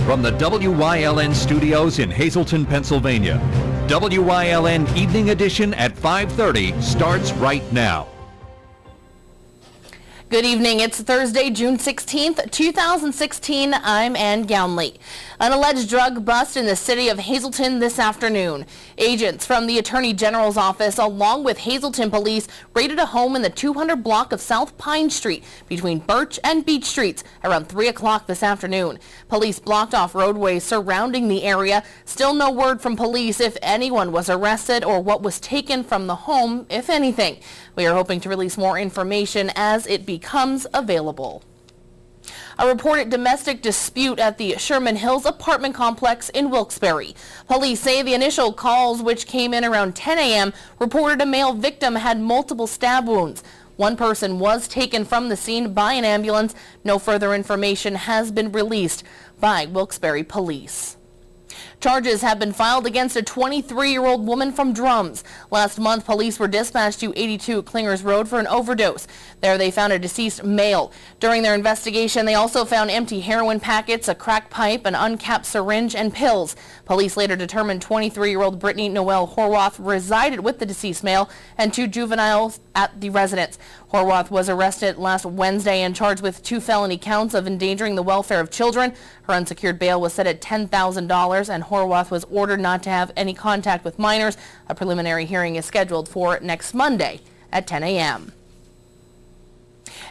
From the WYLN studios in Hazleton, Pennsylvania, WYLN Evening Edition at 5:30 starts right now. Good evening. It's Thursday, June 16th, 2016. I'm Ann Gownley. An alleged drug bust in the city of Hazleton this afternoon. Agents from the Attorney General's office, along with Hazleton police, raided a home in the 200 block of South Pine Street between Birch and Beach Streets around 3 o'clock this afternoon. Police blocked off roadways surrounding the area. Still no word from police if anyone was arrested or what was taken from the home, if anything. We are hoping to release more information as it becomes available. A reported domestic dispute at the Sherman Hills apartment complex in Wilkes-Barre. Police say the initial calls, which came in around 10 a.m., reported a male victim had multiple stab wounds. One person was taken from the scene by an ambulance. No further information has been released by Wilkes-Barre police. Charges have been filed against a 23-year-old woman from Drums. Last month, police were dispatched to 82 Clingers Road for an overdose. There they found a deceased male. During their investigation, they also found empty heroin packets, a crack pipe, an uncapped syringe, and pills. Police later determined 23-year-old Brittany Noel Horwath resided with the deceased male and 2 juveniles at the residence. Horwath was arrested last Wednesday and charged with 2 felony counts of endangering the welfare of children. Her unsecured bail was set at $10,000, and Horwath was ordered not to have any contact with minors. A preliminary hearing is scheduled for next Monday at 10 a.m.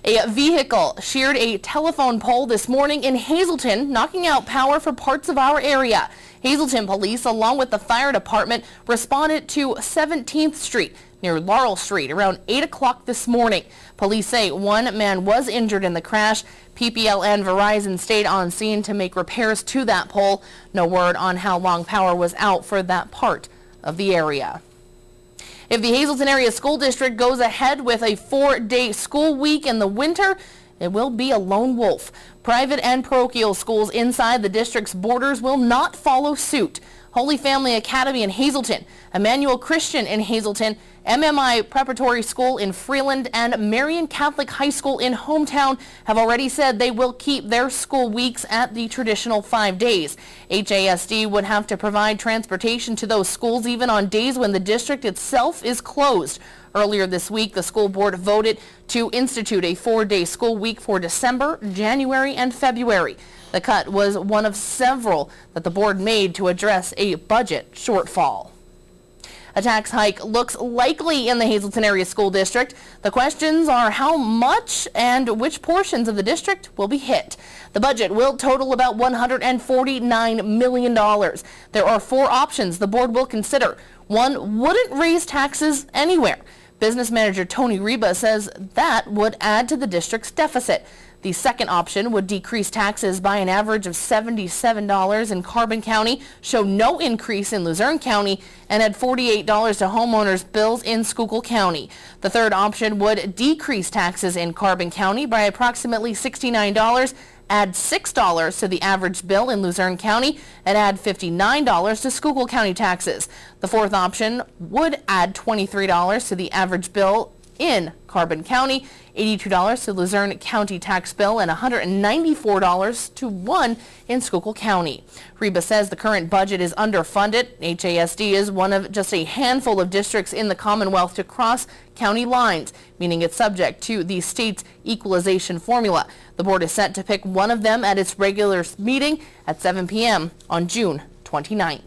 A vehicle sheared a telephone pole this morning in Hazleton, knocking out power for parts of our area. Hazleton police, along with the fire department, responded to 17th Street near Laurel Street around 8 o'clock this morning. Police say one man was injured in the crash. PPL and Verizon stayed on scene to make repairs to that pole. No word on how long power was out for that part of the area. If the Hazleton Area School District goes ahead with a 4-day school week in the winter, it will be a lone wolf. Private and parochial schools inside the district's borders will not follow suit. Holy Family Academy in Hazleton, Emmanuel Christian in Hazleton, MMI Preparatory School in Freeland, and Marian Catholic High School in Hometown have already said they will keep their school weeks at the traditional 5 days. HASD would have to provide transportation to those schools even on days when the district itself is closed. Earlier this week, the school board voted to institute a 4-day school week for December, January, and February. The cut was one of several that the board made to address a budget shortfall. A tax hike looks likely in the Hazleton Area School District. The questions are how much and which portions of the district will be hit. The budget will total about $149 million. There are 4 options the board will consider. One wouldn't raise taxes anywhere. Business manager Tony Reba says that would add to the district's deficit. The second option would decrease taxes by an average of $77 in Carbon County, show no increase in Luzerne County, and add $48 to homeowners' bills in Schuylkill County. The third option would decrease taxes in Carbon County by approximately $69, add $6 to the average bill in Luzerne County, and add $59 to Schuylkill County taxes. The fourth option would add $23 to the average bill in Carbon County, $82 to Luzerne County tax bill, and $194 to one in Schuylkill County. Reba says the current budget is underfunded. HASD is one of just a handful of districts in the Commonwealth to cross county lines, meaning it's subject to the state's equalization formula. The board is set to pick one of them at its regular meeting at 7 p.m. on June 29th.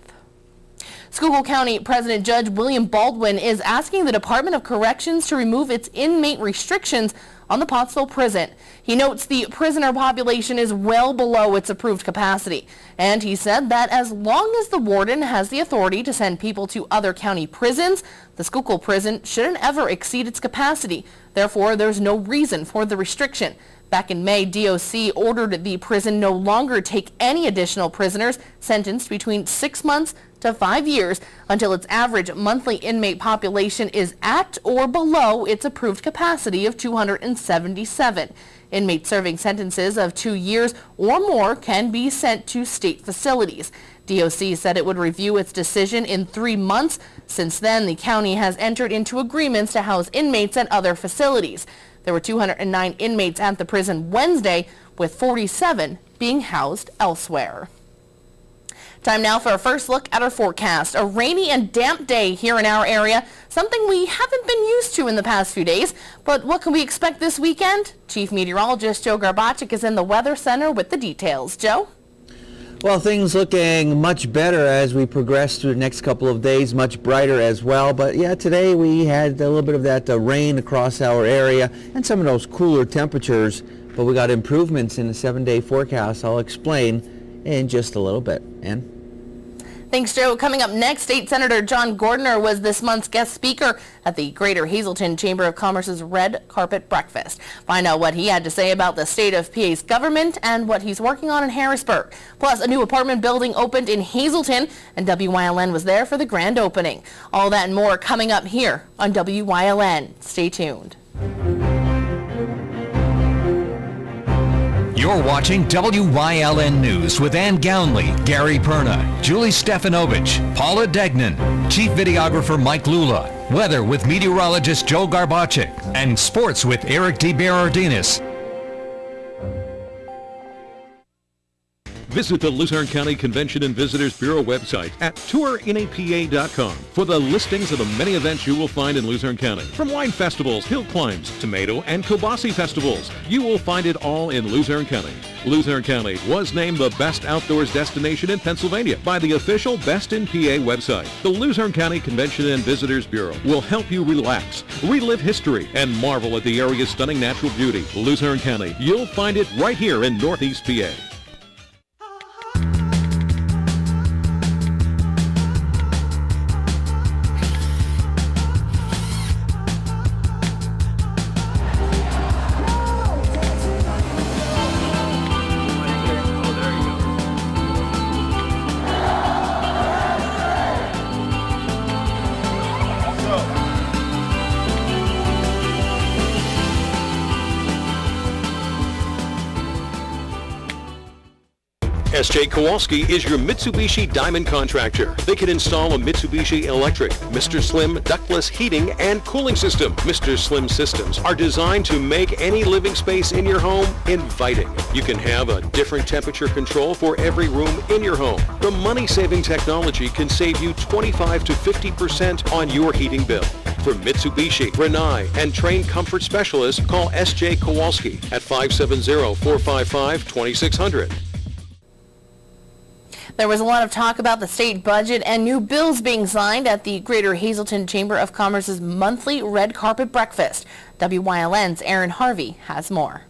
Schuylkill County President Judge William Baldwin is asking the Department of Corrections to remove its inmate restrictions on the Pottsville prison. He notes the prisoner population is well below its approved capacity, and he said that as long as the warden has the authority to send people to other county prisons, the Schuylkill prison shouldn't ever exceed its capacity. Therefore, there's no reason for the restriction. Back in May, DOC ordered the prison no longer take any additional prisoners sentenced between 6 months to 5 years until its average monthly inmate population is at or below its approved capacity of 277. Inmates serving sentences of 2 years or more can be sent to state facilities. DOC said it would review its decision in 3 months. Since then, the county has entered into agreements to house inmates at other facilities. There were 209 inmates at the prison Wednesday, with 47 being housed elsewhere. Time now for a first look at our forecast. A rainy and damp day here in our area, something we haven't been used to in the past few days. But what can we expect this weekend? Chief Meteorologist Joe Garbacik is in the Weather Center with the details. Joe? Well, things looking much better as we progress through the next couple of days, much brighter as well. But yeah, today we had a little bit of that rain across our area and some of those cooler temperatures. But we got improvements in the 7-day forecast. I'll explain in just a little bit. Ann? Thanks, Joe. Coming up next, State Senator John Gordner was this month's guest speaker at the Greater Hazleton Chamber of Commerce's Red Carpet Breakfast. Find out what he had to say about the state of PA's government and what he's working on in Harrisburg. Plus, a new apartment building opened in Hazleton, and WYLN was there for the grand opening. All that and more coming up here on WYLN. Stay tuned. You're watching WYLN News with Ann Gownley, Gary Perna, Julie Stefanovich, Paula Degnan, Chief Videographer Mike Lula, Weather with Meteorologist Joe Garbacik, and Sports with Eric DeBerardinis. Visit the Luzerne County Convention and Visitors Bureau website at tourinapa.com for the listings of the many events you will find in Luzerne County. From wine festivals, hill climbs, tomato and kielbasa festivals, you will find it all in Luzerne County. Luzerne County was named the best outdoors destination in Pennsylvania by the official Best in PA website. The Luzerne County Convention and Visitors Bureau will help you relax, relive history, and marvel at the area's stunning natural beauty. Luzerne County, you'll find it right here in Northeast PA. S.J. Kowalski is your Mitsubishi Diamond contractor. They can install a Mitsubishi electric, Mr. Slim ductless heating and cooling system. Mr. Slim systems are designed to make any living space in your home inviting. You can have a different temperature control for every room in your home. The money-saving technology can save you 25 to 50% on your heating bill. For Mitsubishi, Rinnai, and trained comfort specialists, call S.J. Kowalski at 570-455-2600. There was a lot of talk about the state budget and new bills being signed at the Greater Hazleton Chamber of Commerce's monthly red carpet breakfast. WYLN's Aaron Harvey has more.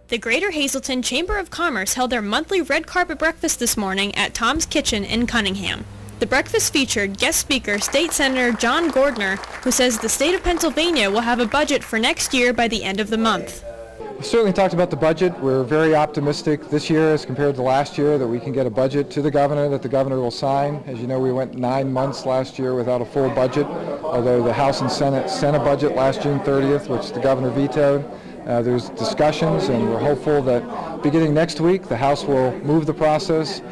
The Greater Hazleton Chamber of Commerce held their monthly red carpet breakfast this morning at Tom's Kitchen in Cunningham. The breakfast featured guest speaker State Senator John Gordner, who says the state of Pennsylvania will have a budget for next year by the end of the month. We certainly talked about the budget. We're very optimistic this year as compared to last year that we can get a budget to the governor that the governor will sign. As you know, we went 9 months last year without a full budget, although the House and Senate sent a budget last June 30th, which the governor vetoed. There's discussions, and we're hopeful that beginning next week, the House will move the process.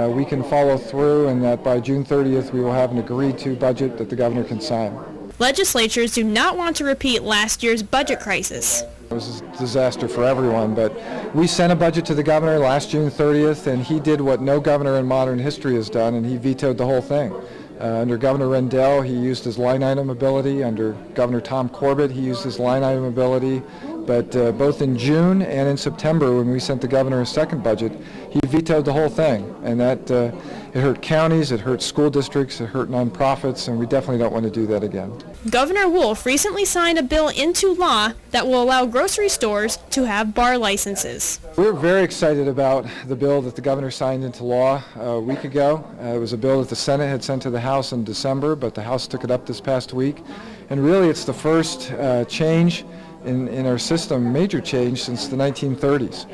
We can follow through, and that by June 30th, we will have an agreed-to budget that the governor can sign. Legislatures do not want to repeat last year's budget crisis. It was a disaster for everyone, but we sent a budget to the governor last June 30th, and he did what no governor in modern history has done, and he vetoed the whole thing. Under Governor Rendell, he used his line item ability. Under Governor Tom Corbett, he used his line item ability. But both in June and in September, when we sent the governor a second budget, he vetoed the whole thing. And that it hurt counties, it hurt school districts, it hurt nonprofits, and we definitely don't want to do that again. Governor Wolf recently signed a bill into law that will allow grocery stores to have bar licenses. We're very excited about the bill that the governor signed into law a week ago. It was a bill that the Senate had sent to the House in December, but the House took it up this past week. And really, it's the first change in our system, major change since the 1930s.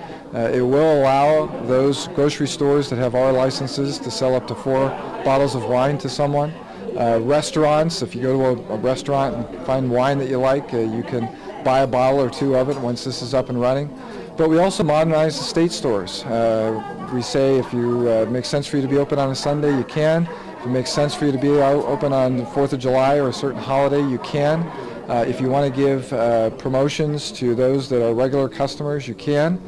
It will allow those grocery stores that have R licenses to sell up to 4 bottles of wine to someone. Restaurants, if you go to a restaurant and find wine that you like, you can buy a bottle or 2 of it once this is up and running. But we also modernize the state stores. We say if it makes sense for you to be open on a Sunday, you can. If it makes sense for you to be open on the 4th of July or a certain holiday, you can. If you want to give promotions to those that are regular customers, you can.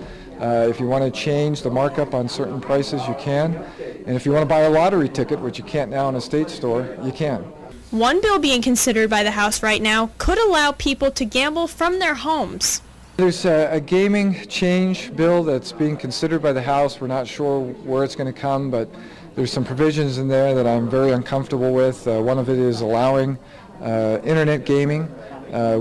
If you want to change the markup on certain prices, you can. And if you want to buy a lottery ticket, which you can't now in a state store, you can. One bill being considered by the House right now could allow people to gamble from their homes. There's a gaming change bill that's being considered by the House. We're not sure where it's going to come, but there's some provisions in there that I'm very uncomfortable with. One of it is allowing internet gaming,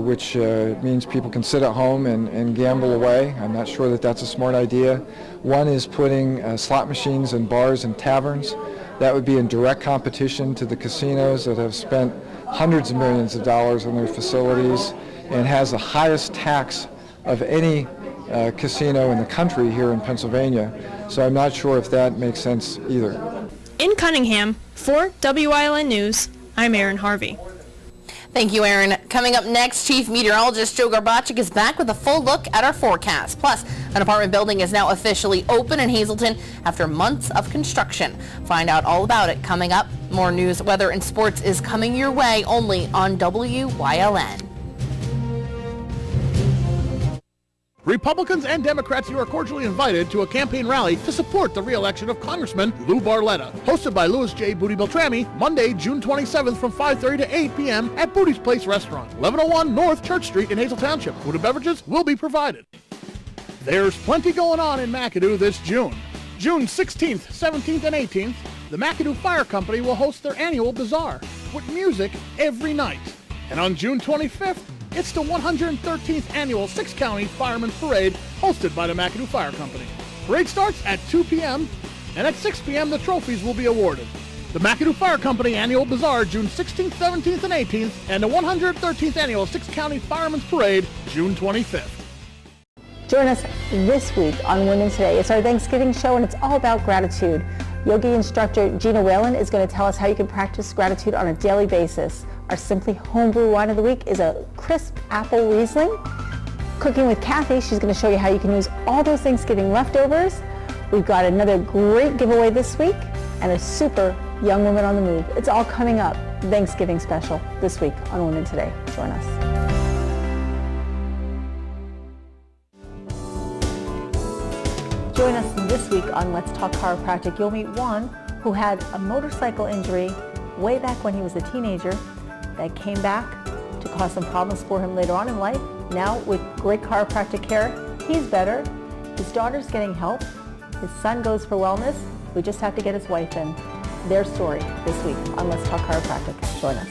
which means people can sit at home and gamble away. I'm not sure that that's a smart idea. One is putting slot machines in bars and taverns. That would be in direct competition to the casinos that have spent hundreds of millions of dollars on their facilities and has the highest tax of any casino in the country here in Pennsylvania. So I'm not sure if that makes sense either. In Cunningham, for WILN News, I'm Erin Harvey. Thank you, Aaron. Coming up next, Chief Meteorologist Joe Garbacik is back with a full look at our forecast. Plus, an apartment building is now officially open in Hazleton after months of construction. Find out all about it coming up. More news, weather, and sports is coming your way only on WYLN. Republicans and Democrats, you are cordially invited to a campaign rally to support the re-election of Congressman Lou Barletta, hosted by Louis J. Booty Beltrami, Monday, June 27th from 5:30 to 8 p.m. at Booty's Place Restaurant, 1101 North Church Street in Hazel Township. Food and beverages will be provided. There's plenty going on in McAdoo this June. June 16th, 17th, and 18th, the McAdoo Fire Company will host their annual bazaar with music every night. And on June 25th, it's the 113th annual Six-County Firemen's Parade hosted by the McAdoo Fire Company. Parade starts at 2 p.m. and at 6 p.m. the trophies will be awarded. The McAdoo Fire Company Annual Bazaar, June 16th, 17th, and 18th, and the 113th annual Six-County Firemen's Parade, June 25th. Join us this week on Women Today. It's our Thanksgiving show and it's all about gratitude. Yogi instructor Gina Whalen is going to tell us how you can practice gratitude on a daily basis. Our Simply Homebrew Wine of the Week is a crisp apple Riesling. Cooking with Kathy, she's going to show you how you can use all those Thanksgiving leftovers. We've got another great giveaway this week and a super young woman on the move. It's all coming up, Thanksgiving special, this week on Women Today. Join us. Join us this week on Let's Talk Chiropractic. You'll meet Juan, who had a motorcycle injury way back when he was a teenager that came back to cause some problems for him later on in life. Now, with great chiropractic care, he's better. His daughter's getting help. His son goes for wellness. We just have to get his wife in. Their story this week on Let's Talk Chiropractic. Join us.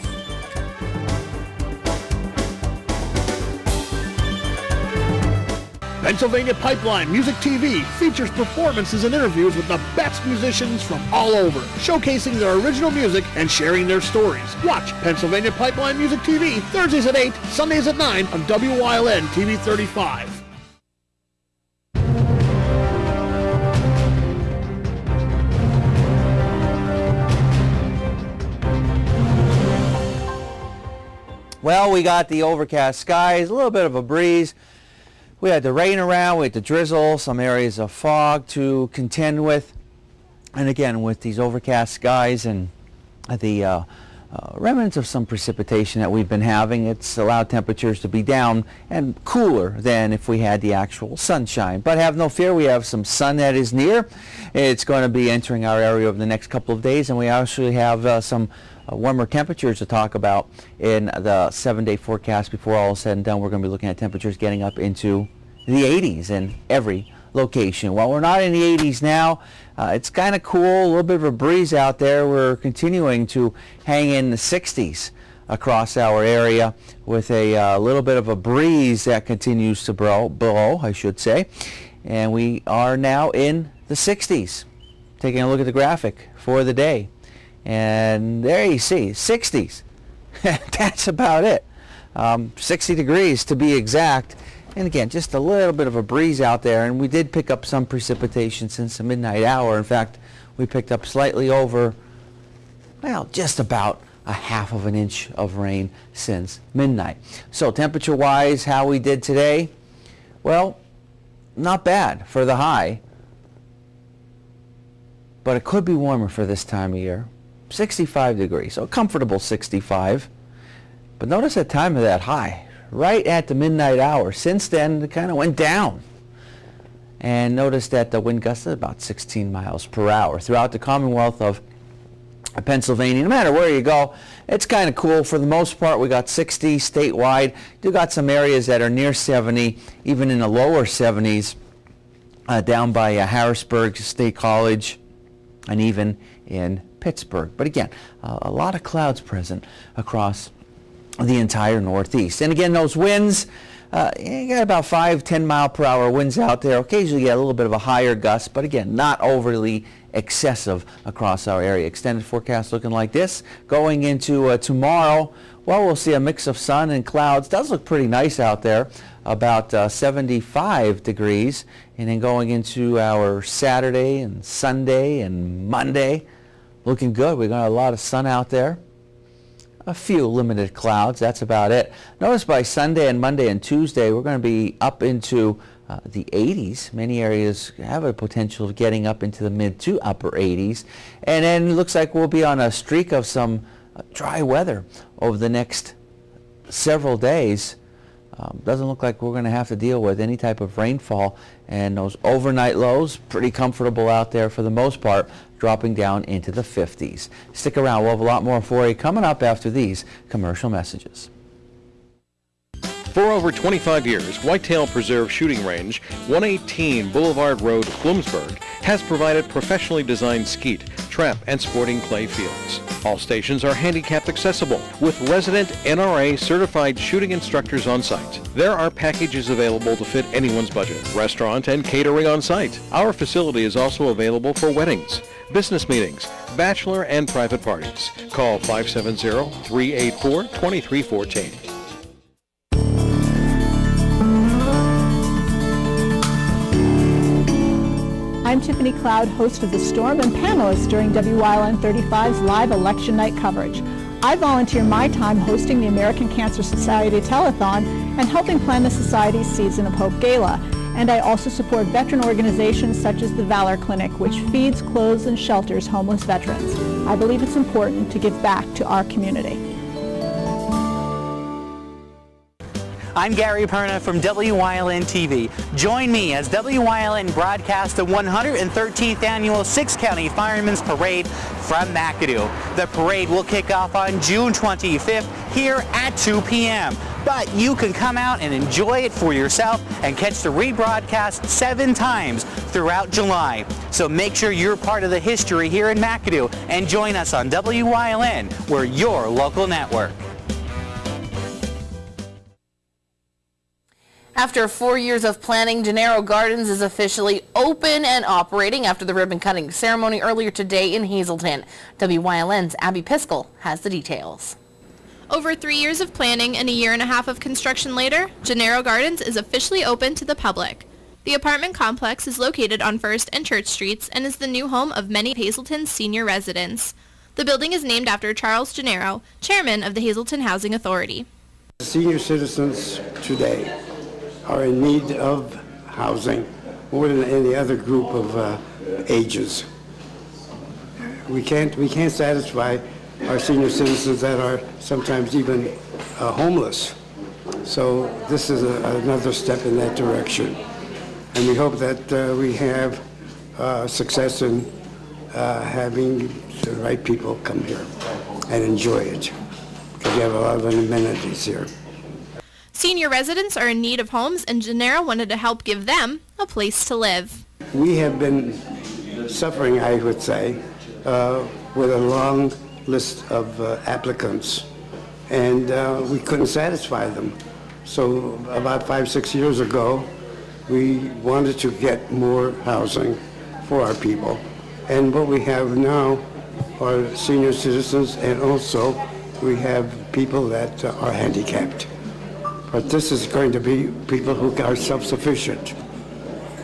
Pennsylvania Pipeline Music TV features performances and interviews with the best musicians from all over, showcasing their original music and sharing their stories. Watch Pennsylvania Pipeline Music TV Thursdays at 8, Sundays at 9 on WYLN TV 35. Well, we got the overcast skies, a little bit of a breeze. We had the rain around, we had the drizzle, some areas of fog to contend with. And again, with these overcast skies and the remnants of some precipitation that we've been having, it's allowed temperatures to be down and cooler than if we had the actual sunshine. But have no fear, we have some sun that is near. It's going to be entering our area over the next couple of days, and we actually have some warmer temperatures to talk about in the 7-day forecast. Before all is said and done, we're going to be looking at temperatures getting up into the 80s in every location. While we're not in the 80s now, it's kind of cool, a little bit of a breeze out there. We're continuing to hang in the 60s across our area with a little bit of a breeze that continues to blow, I should say. And we are now in the 60s. Taking a look at the graphic for the day. And there you see, 60s. That's about it. 60 degrees to be exact. And again, just a little bit of a breeze out there. And we did pick up some precipitation since the midnight hour. In fact, we picked up slightly over, well, just about a half of an inch of rain since midnight. So temperature-wise, how we did today? Well, not bad for the high. But it could be warmer for this time of year. 65 degrees, so a comfortable 65. But notice the time of that high, right at the midnight hour. Since then, it kind of went down. And notice that the wind gusts at about 16 miles per hour. Throughout the Commonwealth of Pennsylvania, no matter where you go, it's kind of cool. For the most part, we got 60 statewide. You got some areas that are near 70, even in the lower 70s, down by Harrisburg State College, and even in Pittsburgh. But again, a lot of clouds present across the entire Northeast. And again, those winds, you got about 5-10 mile per hour winds out there. Occasionally you get a little bit of a higher gust, but again, not overly excessive across our area. Extended forecast looking like this. Going into tomorrow, well, we'll see a mix of sun and clouds. Does look pretty nice out there, about 75 degrees. And then going into our Saturday and Sunday and Monday, looking good. We got a lot of sun out there. A few limited clouds, that's about it. Notice by Sunday and Monday and Tuesday, we're going to be up into the 80s. Many areas have a potential of getting up into the mid to upper 80s. And then it looks like we'll be on a streak of some dry weather over the next several days. Doesn't look like we're going to have to deal with any type of rainfall, and those overnight lows pretty comfortable out there for the most part, dropping down into the 50s. Stick around, we'll have a lot more for you coming up after these commercial messages. For over 25 years, Whitetail Preserve Shooting Range, 118 Boulevard Road, Bloomsburg, has provided professionally designed skeet, trap, and sporting clay fields. All stations are handicapped accessible with resident NRA certified shooting instructors on site. There are packages available to fit anyone's budget, restaurant and catering on site. Our facility is also available for weddings, business meetings, bachelor and private parties. Call 570-384-2314. I'm Tiffany Cloud, host of The Storm and panelist during WYLN 35's live election night coverage. I volunteer my time hosting the American Cancer Society Telethon and helping plan the Society's Season of Hope Gala. And I also support veteran organizations such as the Valor Clinic, which feeds, clothes, and shelters homeless veterans. I believe it's important to give back to our community. I'm Gary Perna from WYLN TV. Join me as WYLN broadcasts the 113th annual Six County Firemen's Parade from McAdoo. The parade will kick off on June 25th here at 2 p.m. But you can come out and enjoy it for yourself and catch the rebroadcast 7 times throughout July. So make sure you're part of the history here in McAdoo and join us on WYLN, we're your local network. After 4 years of planning, Gennaro Gardens is officially open and operating after the ribbon-cutting ceremony earlier today in Hazleton. WYLN's Abby Piskel has the details. Over 3 years of planning and a year and a half of construction later, Gennaro Gardens is officially open to the public. The apartment complex is located on 1st and Church Streets and is the new home of many Hazleton's senior residents. The building is named after Charles Gennaro, chairman of the Hazleton Housing Authority. Senior citizens today are in need of housing more than any other group of ages. We can't satisfy our senior citizens that are sometimes even homeless. So this is another step in that direction. And we hope that we have success in having the right people come here and enjoy it, because we have a lot of amenities here. Senior residents are in need of homes, and Gennaro wanted to help give them a place to live. We have been suffering, I would say, with a long list of applicants, and we couldn't satisfy them. So about 5-6 years ago, we wanted to get more housing for our people. And what we have now are senior citizens, and also we have people that are handicapped. But this is going to be people who are self-sufficient.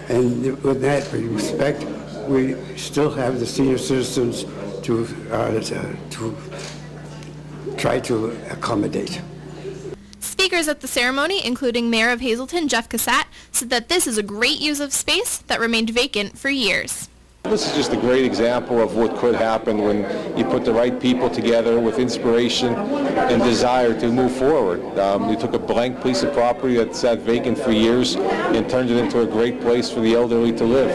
And with that respect, we still have the senior citizens to try to accommodate. Speakers at the ceremony, including Mayor of Hazleton, Jeff Cassatt, said that this is a great use of space that remained vacant for years. This is just a great example of what could happen when you put the right people together with inspiration and desire to move forward. We took a blank piece of property that sat vacant for years and turned it into a great place for the elderly to live.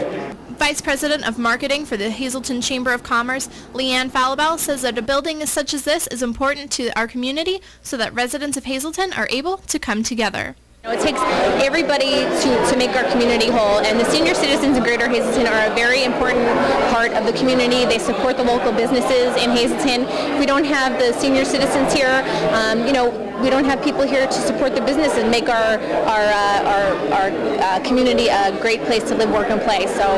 Vice President of Marketing for the Hazleton Chamber of Commerce, Leanne Falabelle, says that a building such as this is important to our community so that residents of Hazleton are able to come together. It takes everybody to make our community whole, and the senior citizens in Greater Hazleton are a very important part of the community. They support the local businesses in Hazleton. If we don't have the senior citizens here, we don't have people here to support the business and make our community a great place to live, work, and play. So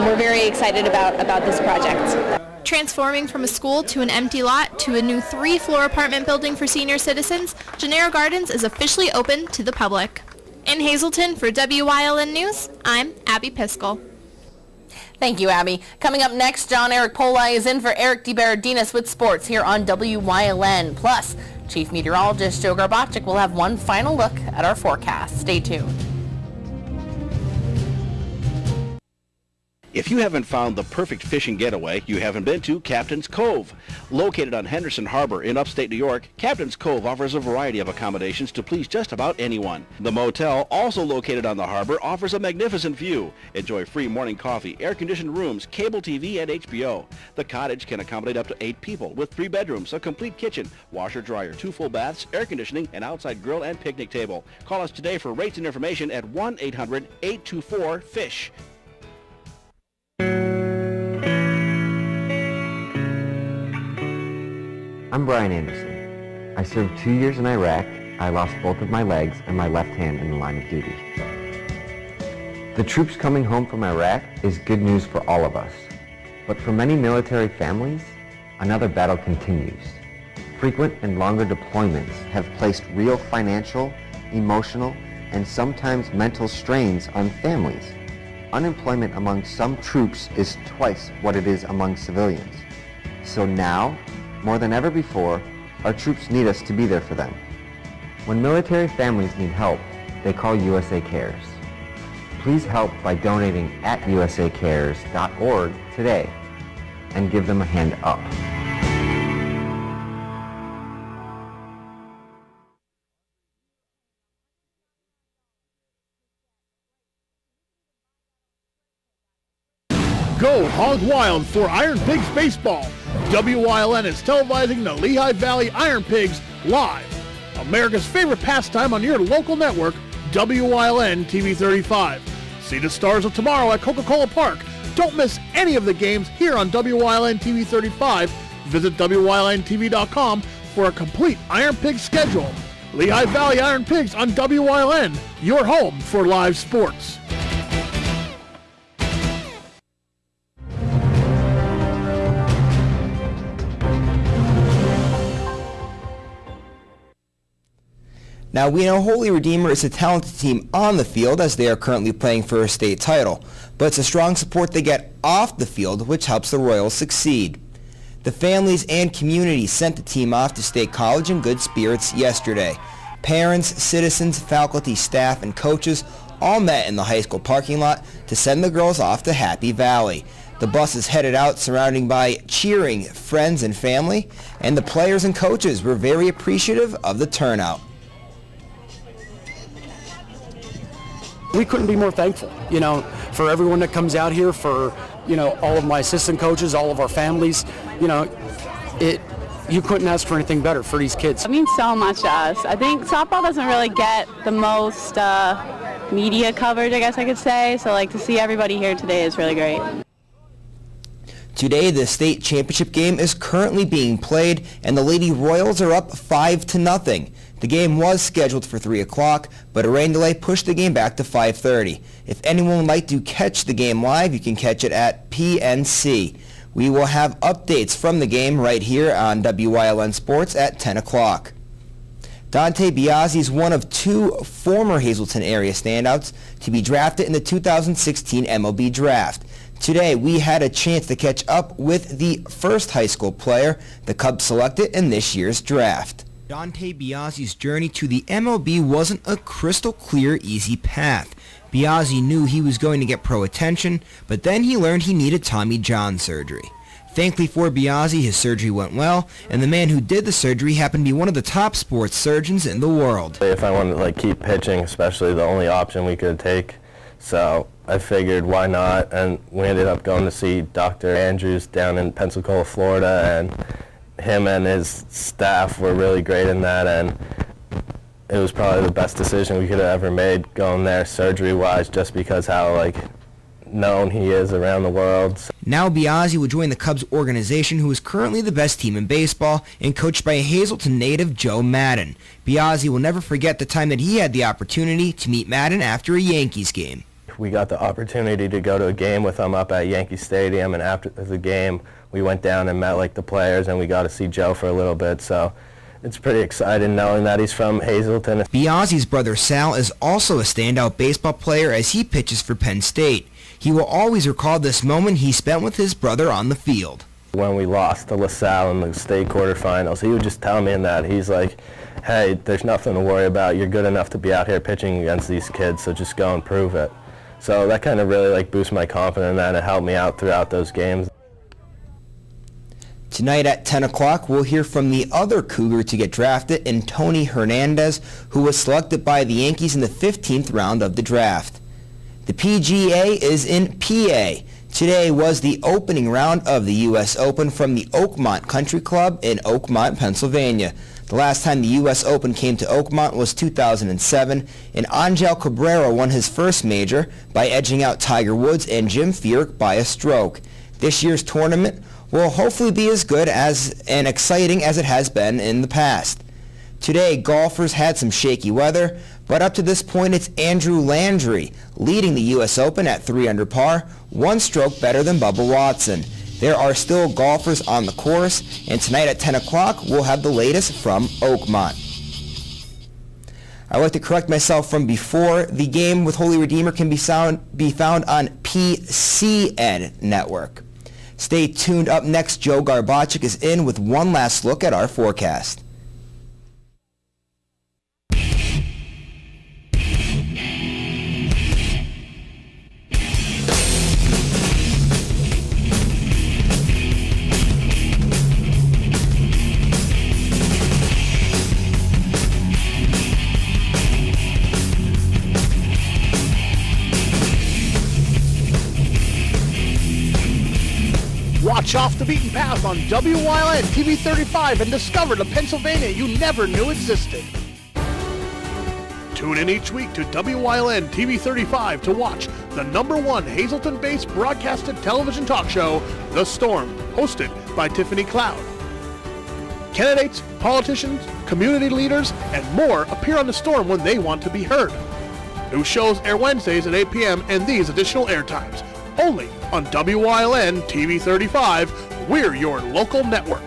we're very excited about this project. Transforming from a school to an empty lot to a new 3-floor apartment building for senior citizens, Gennaro Gardens is officially open to the public. In Hazleton, for WYLN News, I'm Abby Piskel. Thank you, Abby. Coming up next, John Eric Polai is in for Eric DeBerardinis with sports here on WYLN. Plus, Chief Meteorologist Joe Garbaczyk will have one final look at our forecast. Stay tuned. If you haven't found the perfect fishing getaway, you haven't been to Captain's Cove. Located on Henderson Harbor in upstate New York, Captain's Cove offers a variety of accommodations to please just about anyone. The motel, also located on the harbor, offers a magnificent view. Enjoy free morning coffee, air-conditioned rooms, cable TV, and HBO. The cottage can accommodate up to 8 people with 3 bedrooms, a complete kitchen, washer-dryer, 2 full baths, air conditioning, an outside grill, and picnic table. Call us today for rates and information at 1-800-824-FISH. I'm Brian Anderson. I served 2 years in Iraq. I lost both of my legs and my left hand in the line of duty. The troops coming home from Iraq is good news for all of us. But for many military families, another battle continues. Frequent and longer deployments have placed real financial, emotional, and sometimes mental strains on families. Unemployment among some troops is twice what it is among civilians. So now, more than ever before, our troops need us to be there for them. When military families need help, they call USA Cares. Please help by donating at usacares.org today and give them a hand up. Go hog wild for Iron Pigs Baseball. WYLN is televising the Lehigh Valley Iron Pigs live. America's favorite pastime on your local network, WYLN TV 35. See the Stars of Tomorrow at Coca-Cola Park. Don't miss any of the games here on WYLN TV 35. Visit WYLNTV.com for a complete Iron Pigs schedule. Lehigh Valley Iron Pigs on WYLN, your home for live sports. Now, we know Holy Redeemer is a talented team on the field as they are currently playing for a state title, but it's a strong support they get off the field which helps the Royals succeed. The families and community sent the team off to State College in good spirits yesterday. Parents, citizens, faculty, staff, and coaches all met in the high school parking lot to send the girls off to Happy Valley. The bus is headed out surrounded by cheering friends and family, and the players and coaches were very appreciative of the turnout. We couldn't be more thankful, for everyone that comes out here, for, all of my assistant coaches, all of our families. You couldn't ask for anything better for these kids. It means so much to us. I think softball doesn't really get the most media coverage, I guess I could say. So, to see everybody here today is really great. Today, the state championship game is currently being played, and the Lady Royals are up 5-0. The game was scheduled for 3 o'clock, but a rain delay pushed the game back to 5:30. If anyone would like to catch the game live, you can catch it at PNC. We will have updates from the game right here on WYLN Sports at 10 o'clock. Dante Biazzi is one of 2 former Hazleton area standouts to be drafted in the 2016 MLB Draft. Today, we had a chance to catch up with the first high school player the Cubs selected in this year's draft. Dante Biazzi's journey to the MLB wasn't a crystal clear, easy path. Biaggi knew he was going to get pro attention, but then he learned he needed Tommy John surgery. Thankfully for Biaggi, his surgery went well, and the man who did the surgery happened to be one of the top sports surgeons in the world. If I wanted to keep pitching, especially the only option we could take, so I figured why not, and we ended up going to see Dr. Andrews down in Pensacola, Florida, and him and his staff were really great in that, and it was probably the best decision we could have ever made going there surgery-wise, just because how known he is around the world. Now Biaggi will join the Cubs organization, who is currently the best team in baseball and coached by Hazleton native Joe Maddon. Biaggi will never forget the time that he had the opportunity to meet Maddon after a Yankees game. We got the opportunity to go to a game with him up at Yankee Stadium, and after the game we went down and met the players, and we got to see Joe for a little bit, so it's pretty exciting knowing that he's from Hazleton. Biaggi's brother Sal is also a standout baseball player as he pitches for Penn State. He will always recall this moment he spent with his brother on the field. When we lost to LaSalle in the state quarterfinals, he would just tell me that. He's like, hey, there's nothing to worry about. You're good enough to be out here pitching against these kids, so just go and prove it. So that kind of really boosted my confidence, and it helped me out throughout those games. Tonight at 10 o'clock, we'll hear from the other Cougar to get drafted in Tony Hernandez, who was selected by the Yankees in the 15th round of the draft. The PGA is in PA. Today was the opening round of the U.S. Open from the Oakmont Country Club in Oakmont, Pennsylvania. The last time the U.S. Open came to Oakmont was 2007, and Angel Cabrera won his first major by edging out Tiger Woods and Jim Furyk by a stroke. This year's tournament will hopefully be as good and exciting as it has been in the past. Today, golfers had some shaky weather, but up to this point, it's Andrew Landry leading the U.S. Open at 3 under par, 1 stroke better than Bubba Watson. There are still golfers on the course, and tonight at 10 o'clock, we'll have the latest from Oakmont. I'd like to correct myself from before. The game with Holy Redeemer can be found on PCN Network. Stay tuned. Up next, Joe Garbacic is in with one last look at our forecast. Watch Off the Beaten Path on WYLN TV 35 and discover the Pennsylvania you never knew existed. Tune in each week to WYLN TV 35 to watch the #1 Hazleton-based broadcasted television talk show, The Storm, hosted by Tiffany Cloud. Candidates, politicians, community leaders, and more appear on The Storm when they want to be heard. New shows air Wednesdays at 8 p.m. and these additional airtimes. Only on WYLN TV 35, we're your local network.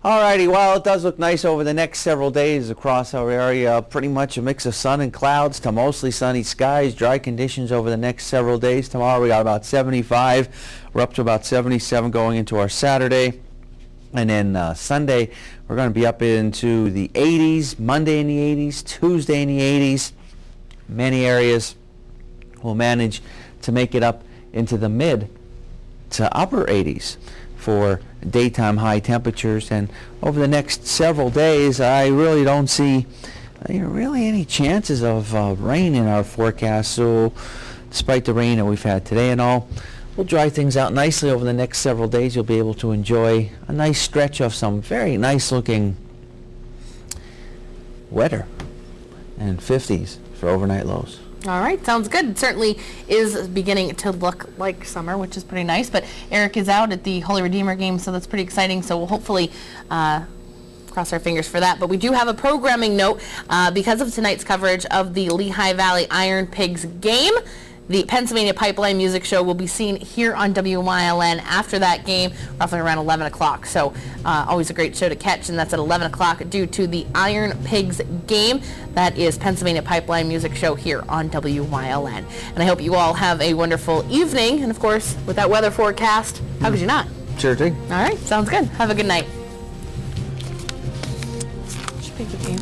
Alrighty, well, it does look nice over the next several days across our area. Pretty much a mix of sun and clouds to mostly sunny skies. Dry conditions over the next several days. Tomorrow we got about 75. We're up to about 77 going into our Saturday. And then Sunday, we're going to be up into the 80s, Monday in the 80s, Tuesday in the 80s. Many areas will manage to make it up into the mid to upper 80s for daytime high temperatures. And over the next several days, I really don't see really any chances of rain in our forecast. So despite the rain that we've had today and all, we'll dry things out nicely over the next several days. You'll be able to enjoy a nice stretch of some very nice looking weather and 50s for overnight lows. All right, sounds good. It certainly is beginning to look like summer, which is pretty nice. But Eric is out at the Holy Redeemer game, so that's pretty exciting. So we'll hopefully cross our fingers for that. But we do have a programming note because of tonight's coverage of the Lehigh Valley Iron Pigs game. The Pennsylvania Pipeline Music Show will be seen here on WYLN after that game, roughly around 11 o'clock. So always a great show to catch, and that's at 11 o'clock due to the Iron Pigs game. That is Pennsylvania Pipeline Music Show here on WYLN. And I hope you all have a wonderful evening. And, of course, with that weather forecast, how could you not? Sure thing. All right, sounds good. Have a good night. Thank you, team.